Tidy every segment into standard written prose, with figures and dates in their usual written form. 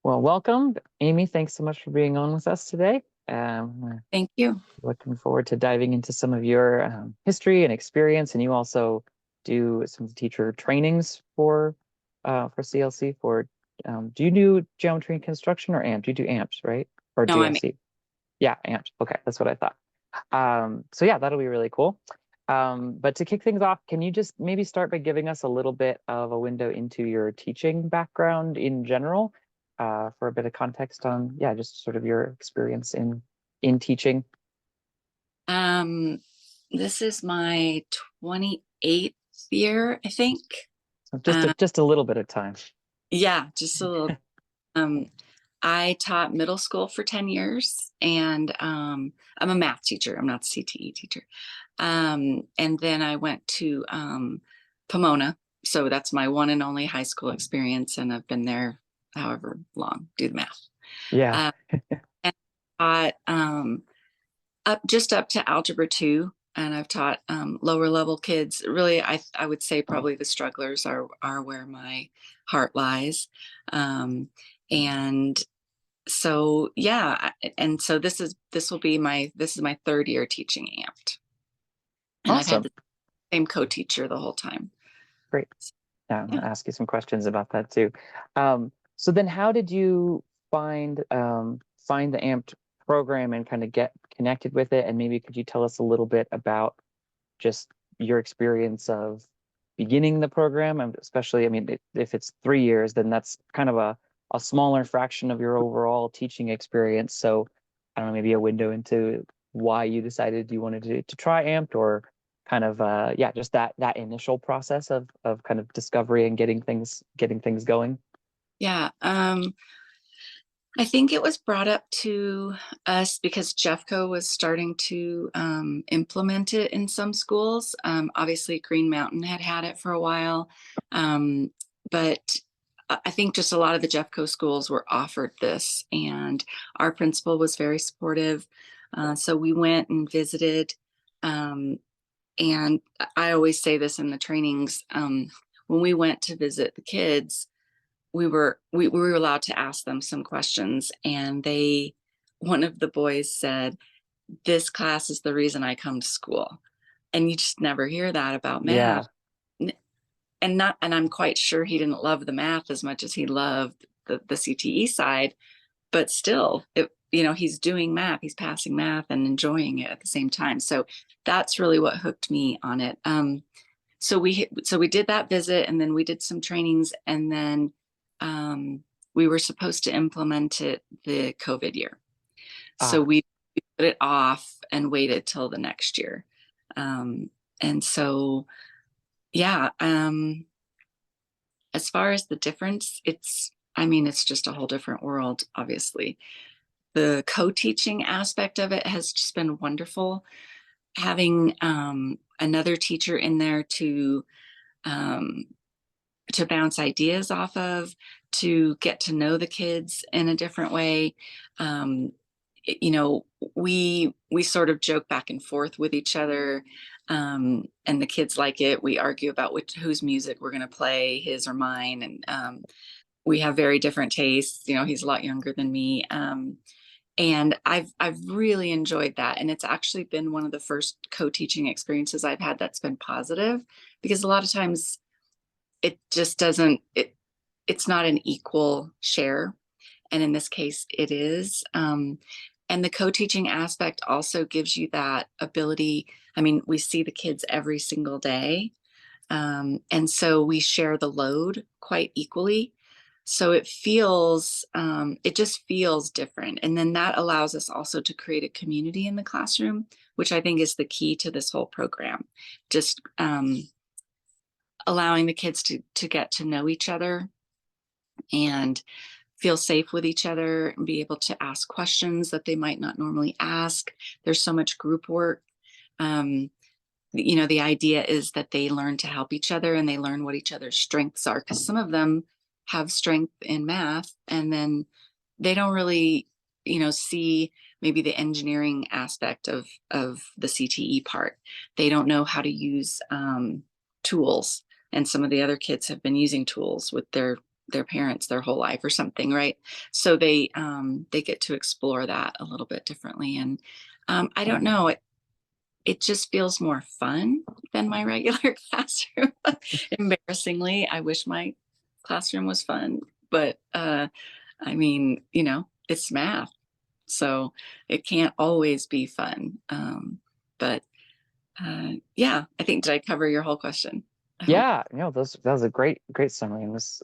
Well, welcome, Amy. Thanks so much for being on with us today. Thank you. Looking forward to diving into some of your history and experience. And you also do some teacher trainings for CLC. Do you do geometry and construction or AMP? Do you do AMPs, right? Or No, I'm GSC? Yeah, AMPs. Okay, that's what I thought. So yeah, that'll be really cool. But to kick things off, can you just maybe start by giving us a little bit of a window into your teaching background in general, for a bit of context on, yeah, just sort of your experience in teaching? um this is my 28th year, I think. So just Uh, just a little bit of time. yeah, just a little. Um, I taught middle school for 10 years, and I'm a math teacher. I'm not a CTE teacher. And then I went to Pomona. So that's my one and only high school experience, and I've been there however long, do the math. Yeah. Uh, and taught up to algebra 2, and I've taught lower level kids. Really, I would say probably the strugglers are where my heart lies. And so yeah, and so this is my third year teaching AMPed, and I've had Awesome. the same co-teacher the whole time. Great. Yeah, I'm Yeah. gonna ask you some questions about that too. So then how did you find the AMPed program and kind of get connected with it? And maybe could you tell us a little bit about just your experience of beginning the program, and especially, I mean, if it's 3 years, then that's kind of a smaller fraction of your overall teaching experience. So I don't know, maybe a window into why you decided you wanted to try AMPed, or kind of yeah, just that initial process of kind of discovery and getting things going. Yeah. I think it was brought up to us because Jeffco was starting to implement it in some schools. Obviously, Green Mountain had it for a while, but I think just a lot of the Jeffco schools were offered this, and our principal was very supportive. So we went and visited. Um, and I always say this in the trainings, when we went to visit the kids, we were allowed to ask them some questions, and one of the boys said, "This class is the reason I come to school." And you just never hear that about math. Yeah. And I'm quite sure he didn't love the math as much as he loved the CTE side, but still, he's doing math, he's passing math and enjoying it at the same time. So that's really what hooked me on it. So we did that visit, and then we did some trainings, and then um, we were supposed to implement it the COVID year. So Ah, we put it off and waited till the next year. Um, and so, yeah, as far as the difference, I mean, it's just a whole different world, obviously. The co-teaching aspect of it has just been wonderful. Having another teacher in there um, to bounce ideas off of, to get to know the kids in a different way. Um, you know, we sort of joke back and forth with each other, and the kids like it. We argue about whose music we're going to play, his or mine, and we have very different tastes. He's a lot younger than me. And I've really enjoyed that, and it's actually been one of the first co-teaching experiences I've had that's been positive, because a lot of times it just doesn't it's not an equal share, and in this case it is. And the co-teaching aspect also gives you that ability. I mean, we see the kids every single day, and so we share the load quite equally, so it just feels different, and then that allows us also to create a community in the classroom, which I think is the key to this whole program. Just allowing the kids to get to know each other and feel safe with each other and be able to ask questions that they might not normally ask. There's so much group work. Um, the idea is that they learn to help each other, and they learn what each other's strengths are, because some of them have strength in math, and then they don't really, see maybe the engineering aspect of the CTE part. They don't know how to use tools, and some of the other kids have been using tools with their their parents their whole life or something, right? So they get to explore that a little bit differently. And I don't know, it just feels more fun than my regular classroom. Embarrassingly, I wish my classroom was fun, but I mean, it's math, so it can't always be fun. But yeah, I think, did I cover your whole question? I hope. Yeah, that was a great summary, and this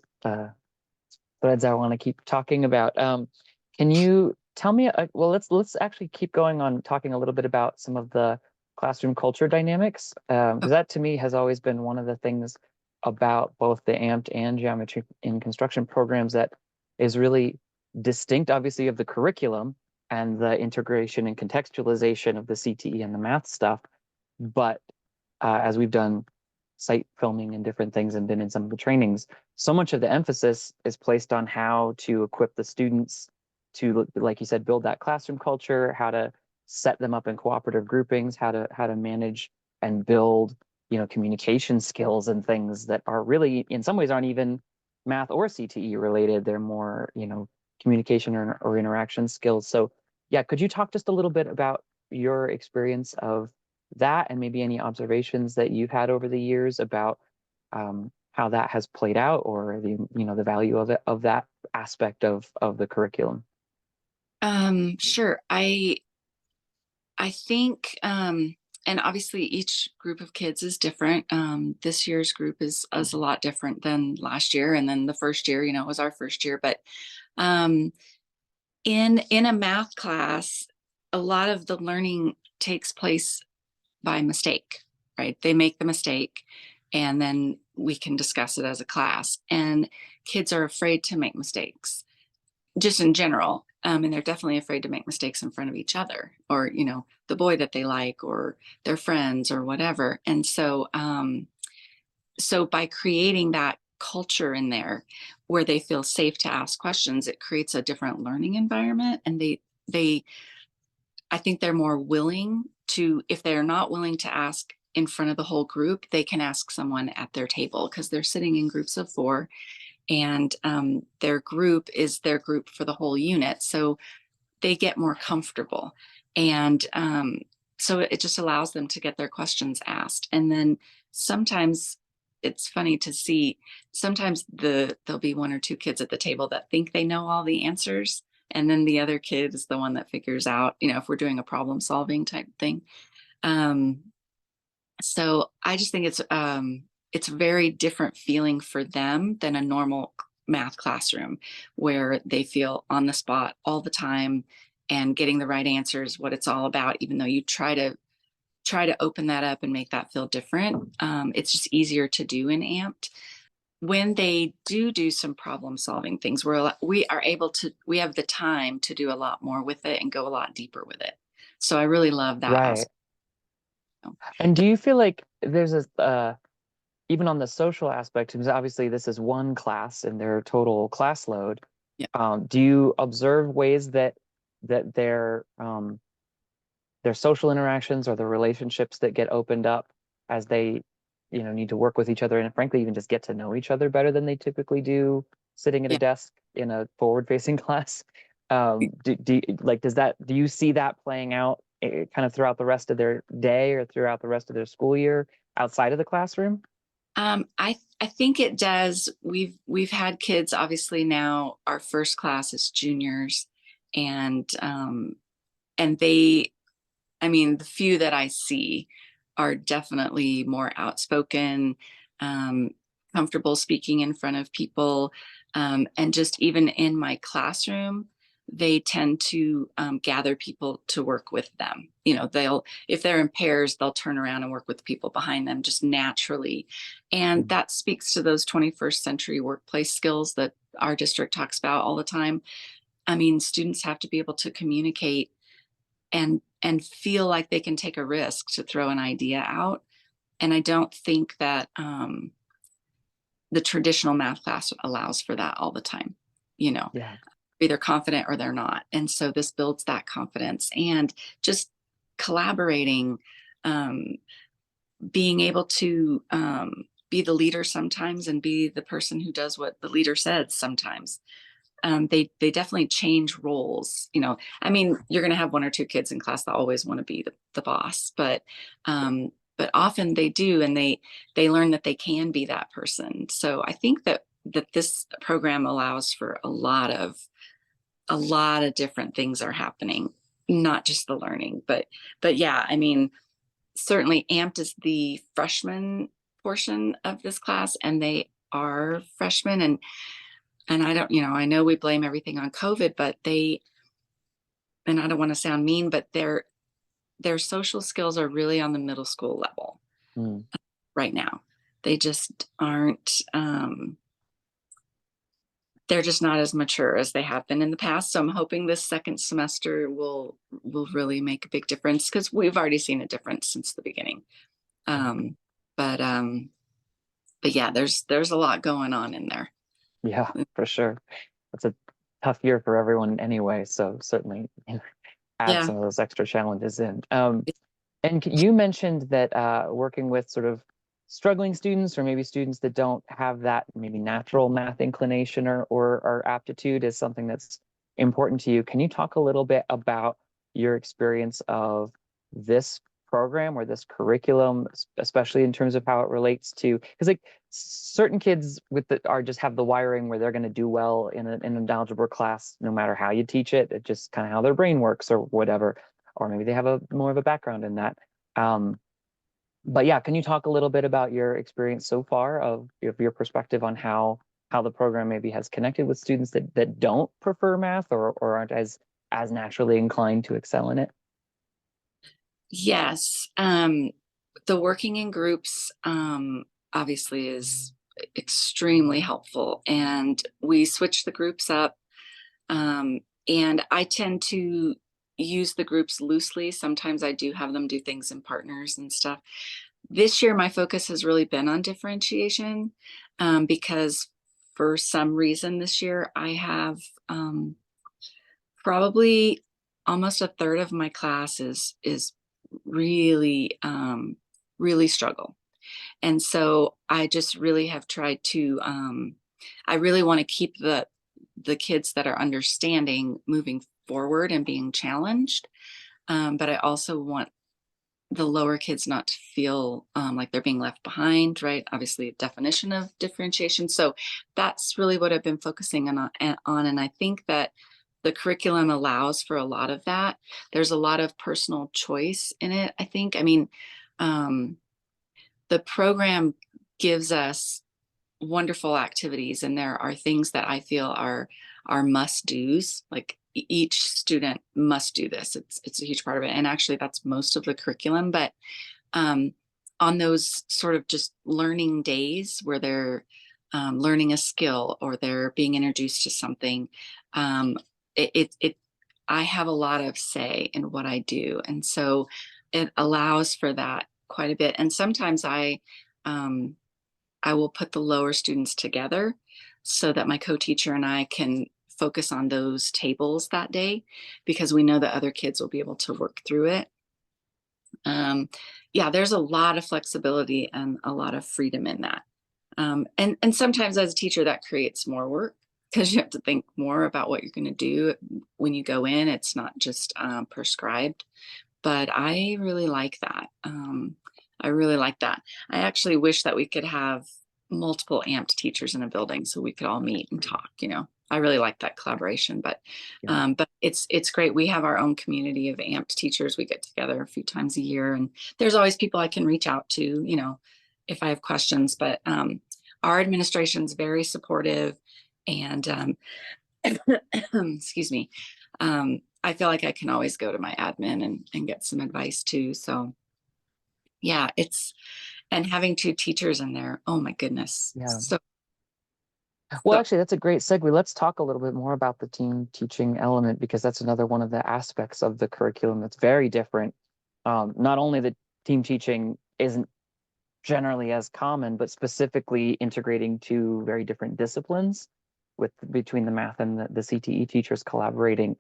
threads I want to keep talking about. Can you tell me? Well, let's actually keep going on talking a little bit about some of the classroom culture dynamics, because that to me has always been one of the things about both the AMPED and geometry in construction programs that is really distinct, obviously, of the curriculum and the integration and contextualization of the CTE and the math stuff. But as we've done site filming and different things and been in some of the trainings, so much of the emphasis is placed on how to equip the students to, like you said, build that classroom culture, how to set them up in cooperative groupings, how to manage and build, communication skills and things that are really, in some ways, aren't even math or CTE related. They're more, communication or interaction skills. So yeah, could you talk just a little bit about your experience of that and maybe any observations that you've had over the years about how that has played out, or the value of that aspect of the curriculum? Sure. I think, and obviously each group of kids is different. This year's group is a lot different than last year, and then the first year, it was our first year. But um, in a math class, a lot of the learning takes place by mistake, right? They make the mistake, and then we can discuss it as a class. And kids are afraid to make mistakes, just in general. And they're definitely afraid to make mistakes in front of each other, or the boy that they like, or their friends, or whatever. And so by creating that culture in there where they feel safe to ask questions, it creates a different learning environment. And they I think they're more willing to, if they're not willing to ask in front of the whole group, they can ask someone at their table, because they're sitting in groups of four, and their group is their group for the whole unit. So they get more comfortable. And so it just allows them to get their questions asked. And then sometimes it's funny to see, sometimes there'll be one or two kids at the table that think they know all the answers. And then the other kid is the one that figures out, if we're doing a problem solving type thing. Um, so I just think it's a very different feeling for them than a normal math classroom, where they feel on the spot all the time and getting the right answers, what it's all about. Even though you try to open that up and make that feel different, it's just easier to do in AMPed. When they do some problem solving things, we have the time to do a lot more with it and go a lot deeper with it. So I really love that Right. aspect. And do you feel like there's a even on the social aspect, because obviously this is one class and their total class load, Yeah. do you observe ways that their social interactions or the relationships that get opened up as they need to work with each other, and frankly even just get to know each other better than they typically do sitting at a Yeah. desk in a forward facing class? Do you see that playing out kind of throughout the rest of their day or throughout the rest of their school year outside of the classroom? I think it does. We've had kids, obviously now our first class is juniors, and they, I mean, the few that I see are definitely more outspoken, um, comfortable speaking in front of people. And just even in my classroom, they tend to gather people to work with them. If they're in pairs, they'll turn around and work with people behind them just naturally. And that speaks to those 21st century workplace skills that our district talks about all the time. I mean, students have to be able to communicate and feel like they can take a risk to throw an idea out. And I don't think that the traditional math class allows for that all the time. You know, Yeah. either confident or they're not. And so this builds that confidence, and just collaborating, um, being able to be the leader sometimes and be the person who does what the leader said sometimes. They definitely change roles. You know, I mean, you're going to have one or two kids in class that always want to be the boss, but often they do, and they learn that they can be that person. So I think that this program allows for a lot of different things are happening, not just the learning, but yeah, I mean, certainly AMPED is the freshman portion of this class, and they are freshmen, and I don't, I know we blame everything on COVID, but and I don't want to sound mean, but their social skills are really on the middle school level Mm. right now. They just aren't, they're just not as mature as they have been in the past. So I'm hoping this second semester will really make a big difference, because we've already seen a difference since the beginning. Um, but um, but yeah, there's a lot going on in there. Yeah, for sure. It's a tough year for everyone anyway, so certainly add Yeah. some of those extra challenges in. And you mentioned that working with sort of struggling students, or maybe students that don't have that maybe natural math inclination or aptitude, is something that's important to you. Can you talk a little bit about your experience of this program or this curriculum, especially in terms of how it relates to, because like certain kids with the are just have the wiring where they're going to do well in an algebra class no matter how you teach it. It's just kind of how their brain works or whatever, or maybe they have a more of a background in that. Um, but yeah, can you talk a little bit about your experience so far of your perspective on how the program maybe has connected with students that don't prefer math or aren't as naturally inclined to excel in it? Yes. The working in groups, obviously is extremely helpful, and we switch the groups up. And I tend to use the groups loosely. Sometimes I do have them do things in partners and stuff. This year, my focus has really been on differentiation, because for some reason this year I have, probably almost a third of my class is really, really struggle. And so I just really have tried to, I really want to keep the kids that are understanding moving forward and being challenged. But I also want the lower kids not to feel, like they're being left behind, right? Obviously, a definition of differentiation. So that's really what I've been focusing on. And I think that the curriculum allows for a lot of that. There's a lot of personal choice in it, I think. I mean, um, the program gives us wonderful activities, and there are things that I feel are must do's. Like each student must do this. It's a huge part of it, and actually that's most of the curriculum. But um, on those sort of just learning days where they're, learning a skill or they're being introduced to something, um, it I have a lot of say in what I do, and so it allows for that quite a bit. And sometimes um, I will put the lower students together so that my co-teacher and I can focus on those tables that day, because we know that other kids will be able to work through it. Yeah, there's a lot of flexibility and a lot of freedom in that. And sometimes as a teacher that creates more work, because you have to think more about what you're going to do when you go in. It's not just, prescribed, but I really like that. I really like that. I actually wish that we could have multiple AMPed teachers in a building so we could all meet and talk. I really like that collaboration, Yeah. but it's great. We have our own community of AMPed teachers. We get together a few times a year, and there's always people I can reach out to, if I have questions. But our administration is very supportive, and excuse me. I feel like I can always go to my admin and get some advice too. So yeah, and having two teachers in there, oh my goodness. Yeah. So, Well, so actually, that's a great segue. Let's talk a little bit more about the team teaching element, because that's another one of the aspects of the curriculum that's very different. Not only that team teaching isn't generally as common, but specifically integrating two very different disciplines with between the math and the CTE teachers collaborating.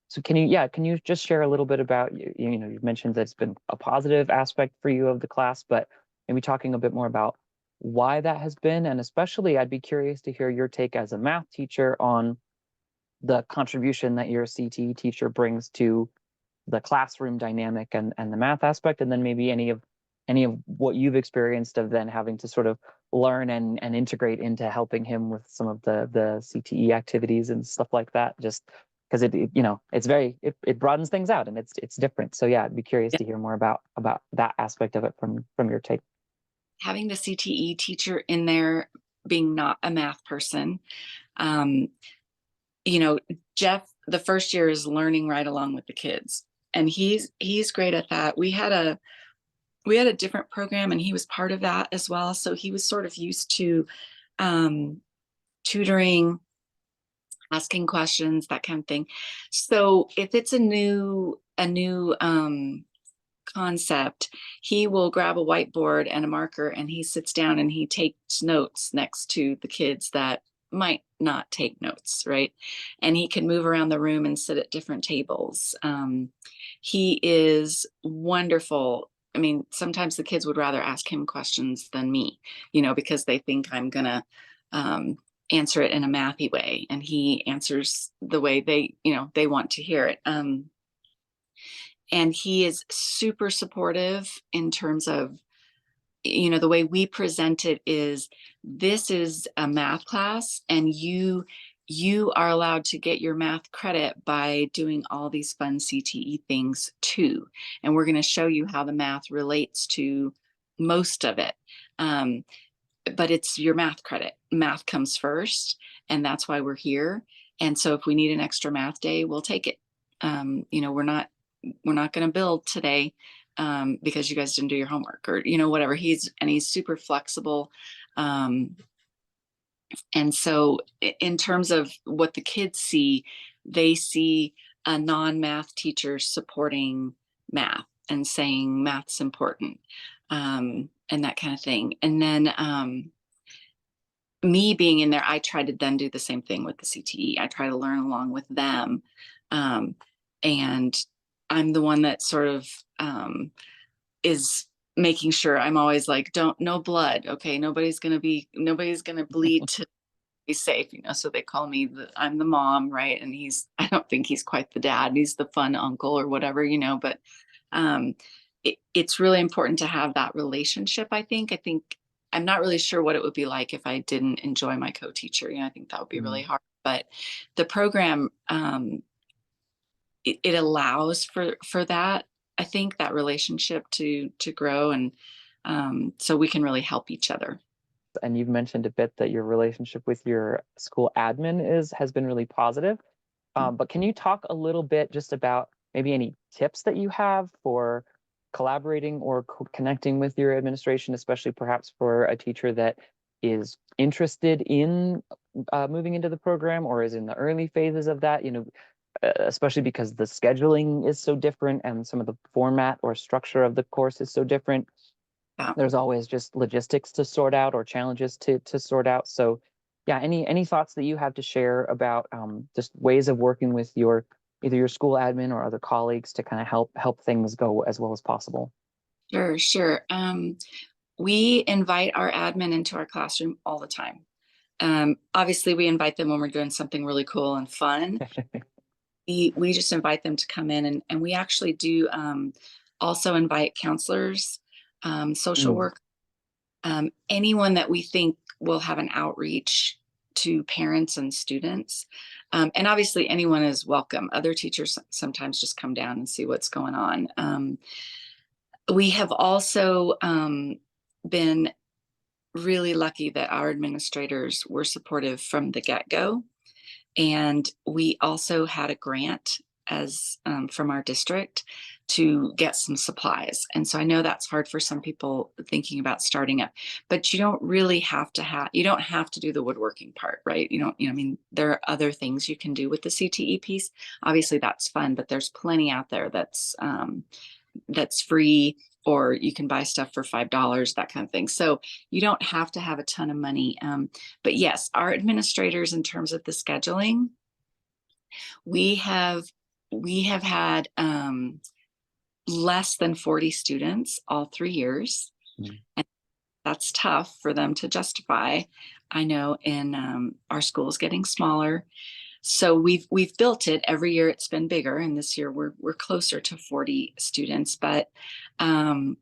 So can you just share a little bit about, you've mentioned that it's been a positive aspect for you of the class, but maybe talking a bit more about why that has been, and especially I'd be curious to hear your take as a math teacher on the contribution that your CTE teacher brings to the classroom dynamic and the math aspect, and then maybe any of what you've experienced of then having to sort of learn and integrate into helping him with some of the CTE activities and stuff like that. Just because you know, it's very it broadens things out and it's different. So yeah, I'd be curious to hear more about that aspect of it from your take. Having the CTE teacher in there, being not a math person, um, you know, Jeff, the first year is learning right along with the kids, and he's great at that. We had a different program, and he was part of that as well. So he was sort of used to um, tutoring, asking questions, that kind of thing. So if it's a new concept, he will grab a whiteboard and a marker, and he sits down and he takes notes next to the kids that might not take notes, right? And he can move around the room and sit at different tables. He is wonderful. I mean, sometimes the kids would rather ask him questions than me, because they think I'm gonna um, answer it in a mathy way, and he answers the way they want to hear it. And he is super supportive in terms of, the way we present it is, this is a math class, and you are allowed to get your math credit by doing all these fun CTE things too. And we're going to show you how the math relates to most of it. But it's your math credit. Math comes first, and that's why we're here. And so if we need an extra math day, we'll take it. We're not going to build today because you guys didn't do your homework, or whatever. He's super flexible. And so in terms of what the kids see, they see a non-math teacher supporting math and saying math's important, and that kind of thing. And then me being in there, I try to then do the same thing with the CTE. I try to learn along with them. And I'm the one that sort of is making sure, I'm always like, no blood. Okay. Nobody's going to bleed to be safe, so they call me I'm the mom. Right. And I don't think he's quite the dad. He's the fun uncle or whatever, but it's really important to have that relationship. I think I'm not really sure what it would be like if I didn't enjoy my co-teacher. I think that would be really hard, but the program, it allows for that. I think that relationship to grow, and so we can really help each other. And you've mentioned a bit that your relationship with your school admin has been really positive. But can you talk a little bit just about maybe any tips that you have for collaborating or connecting with your administration, especially perhaps for a teacher that is interested in moving into the program or is in the early phases of that, especially because the scheduling is so different and some of the format or structure of the course is so different. Yeah. There's always just logistics to sort out or challenges to sort out. So yeah, any thoughts that you have to share about just ways of working with either your school admin or other colleagues to kind of help things go as well as possible? Sure. We invite our admin into our classroom all the time. Obviously, we invite them when we're doing something really cool and fun. We just invite them to come in, and we actually do also invite counselors, social work, anyone that we think will have an outreach to parents and students. And obviously anyone is welcome. Other teachers sometimes just come down and see what's going on. We have also been really lucky that our administrators were supportive from the get-go. And we also had a grant from our district to get some supplies. And so I know that's hard for some people thinking about starting up, but you don't really you don't have to do the woodworking part, right? I mean, there are other things you can do with the CTE piece. Obviously that's fun, but there's plenty out there that's free, or you can buy stuff for $5, that kind of thing. So you don't have to have a ton of money. But yes, our administrators, in terms of the scheduling, we have had less than 40 students all 3 years. that's tough for them to justify. I know in our schools getting smaller. So we've built it every year. It's been bigger, and this year we're closer to 40 students. But I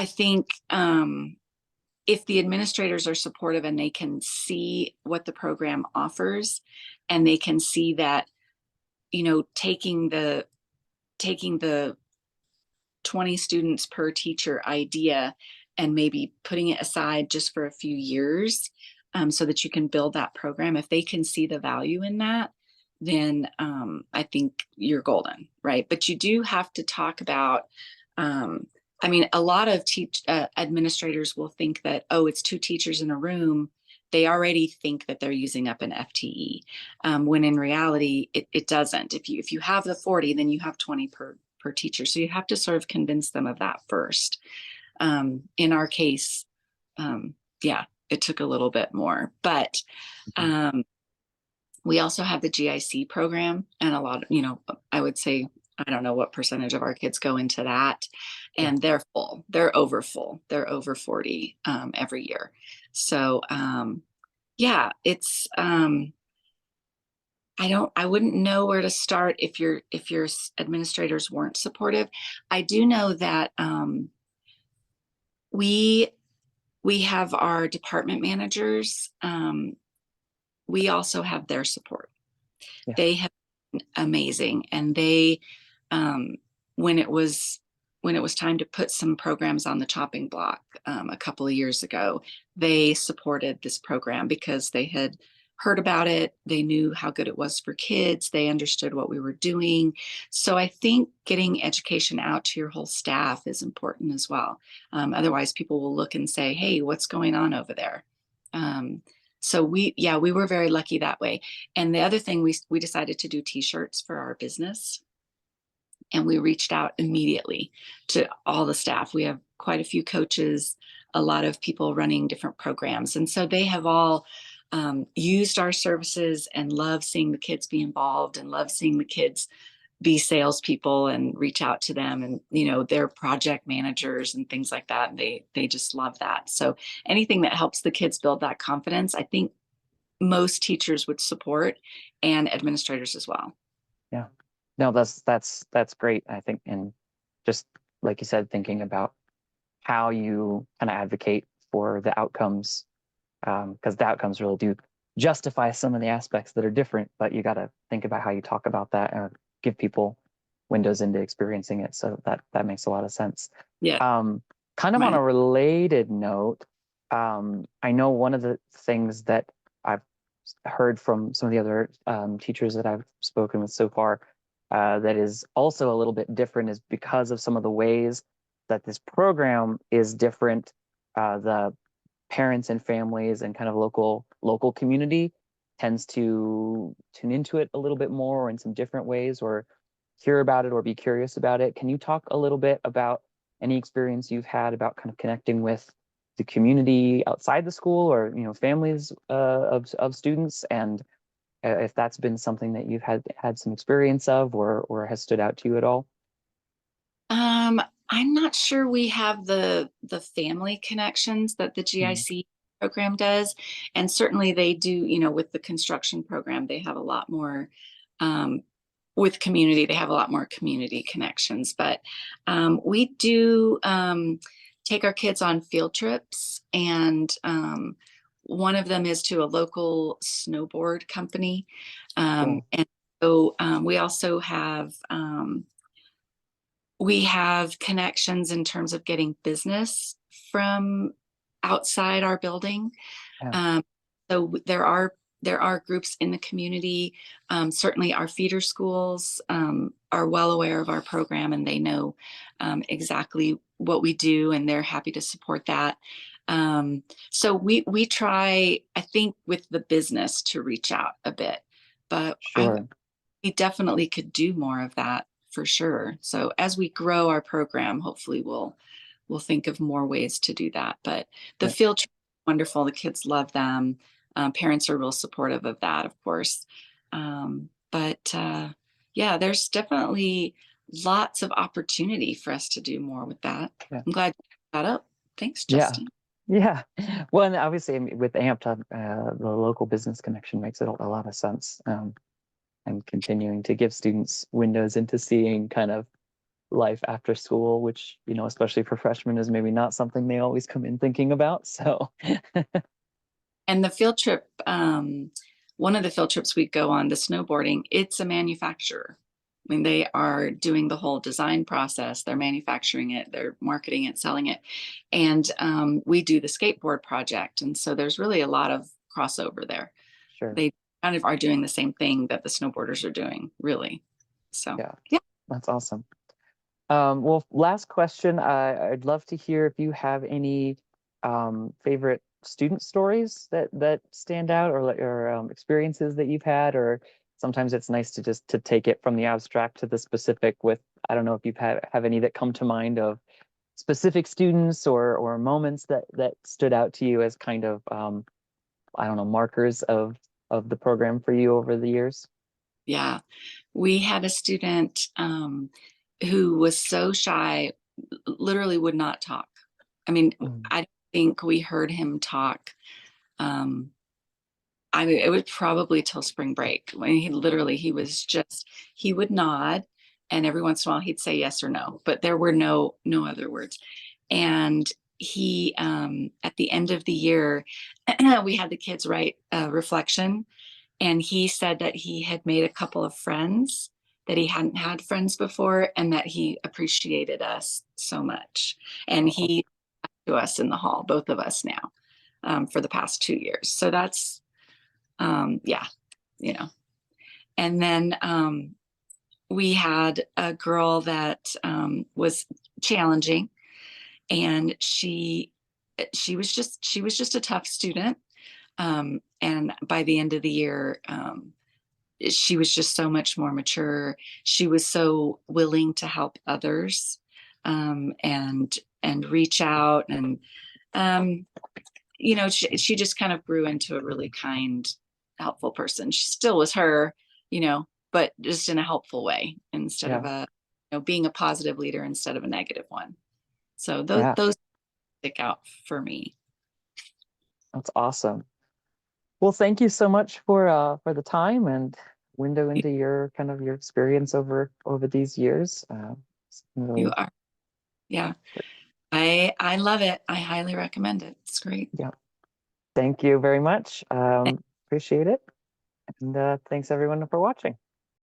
think if the administrators are supportive and they can see what the program offers, and they can see that, you know, taking the 20 students per teacher idea and maybe putting it aside just for a few years, so that you can build that program. If they can see the value in that, then I think you're golden, right? But you do have to talk about, I mean, a lot of administrators will think that, oh, it's 2 teachers in a room. They already think that they're using up an FTE, when in reality, it doesn't. If you have the 40, then you have 20 per teacher. So you have to sort of convince them of that first. In our case, yeah, it took a little bit more, but we also have the GIC program, and a lot of, you know, I would say, I don't know what percentage of our kids go into that, Yeah. and they're full, they're over full, they're over 40 every year. So yeah, it's I wouldn't know where to start if your administrators weren't supportive. I do know that we have our department managers. We also have their support. Yeah. They have been amazing, and they, um, when it was time to put some programs on the chopping block a couple of years ago, they supported this program because they had heard about it. They knew how good it was for kids. They understood what we were doing. So I think getting education out to your whole staff is important as well. Otherwise, people will look and say, "Hey, what's going on over there?" So we were very lucky that way. And the other thing, we decided to do t-shirts for our business, and we reached out immediately to all the staff. We have quite a few coaches, a lot of people running different programs, and so they have all used our services and love seeing the kids be involved and love seeing the kids be salespeople and reach out to them, and you know, they're project managers and things like that. And they just love that. So anything that helps the kids build that confidence, I think most teachers would support, and administrators as well. Yeah. No, that's great, I think. And just like you said, thinking about how you kind of advocate for the outcomes, because the outcomes really do justify some of the aspects that are different, but you got to think about how you talk about that and give people windows into experiencing it. So that makes a lot of sense. Yeah. Kind of on Right. a related note, I know one of the things that I've heard from some of the other teachers that I've spoken with so far, that is also a little bit different, is because of some of the ways that this program is different. The parents and families and kind of local community tends to tune into it a little bit more, or in some different ways, or hear about it or be curious about it. Can you talk a little bit about any experience you've had about kind of connecting with the community outside the school, or families of students, and if that's been something that you've had some experience of, or has stood out to you at all? I'm not sure we have the family connections that the Mhm. GIC program does, and certainly they do. You know, with the construction program, they have a lot more. With community, they have a lot more community connections. But we do take our kids on field trips, and one of them is to a local snowboard company, Cool. and so we also have. We have connections in terms of getting business from outside our building. Yeah. Um, so there are groups in the community. Certainly, our feeder schools are well aware of our program, and they know exactly what we do, and they're happy to support that. So we try, I think, with the business to reach out a bit, but Sure. we definitely could do more of that for sure. So as we grow our program, hopefully we'll think of more ways to do that. But the Yeah. field trip is wonderful. The kids love them. Parents are real supportive of that, of course. But yeah, there's definitely lots of opportunity for us to do more with that. Yeah. I'm glad you brought that up. Thanks, Yeah. Justin. Yeah. Well, and obviously, I mean, with AMPED, the local business connection makes it a lot of sense. And continuing to give students windows into seeing kind of life after school, which, especially for freshmen, is maybe not something they always come in thinking about. So, And the field trip, one of the field trips we go on, the snowboarding, it's a manufacturer. I mean, they are doing the whole design process. They're manufacturing it, they're marketing it, selling it. And we do the skateboard project. And so there's really a lot of crossover there. sure. They kind of are doing the same thing that the snowboarders are doing, really. So, Yeah, yeah. that's awesome. Well, last question. I'd love to hear if you have any favorite student stories that stand out, or experiences that you've had, or sometimes it's nice to just to take it from the abstract to the specific. With I don't know if you've have any that come to mind of specific students or moments that stood out to you as kind of I don't know, markers of the program for you over the years. Yeah. We had a student who was so shy, literally would not talk. I mean, Mm. I think we heard him talk. Um, I mean, it was probably till spring break when he was just, he would nod and every once in a while he'd say yes or no, but there were no other words. And he, at the end of the year, we had the kids write a reflection, and he said that he had made a couple of friends, that he hadn't had friends before, and that he appreciated us so much. And Oh, he to us in the hall, both of us now, for the past 2 years. So that's yeah, you know. And then we had a girl that was challenging, and she was just a tough student. And by the end of the year, she was just so much more mature. She was so willing to help others, and reach out, and um, she just kind of grew into a really kind, helpful person. She still was her, but just in a helpful way, instead of yeah, being a positive leader instead of a negative one. So those yeah, those stick out for me. that's awesome. Well, thank you so much for the time and window into your kind of your experience over these years. It's been You really are, yeah. I love it. I highly recommend it. It's great. yeah. Thank you very much. Appreciate it, and thanks everyone for watching.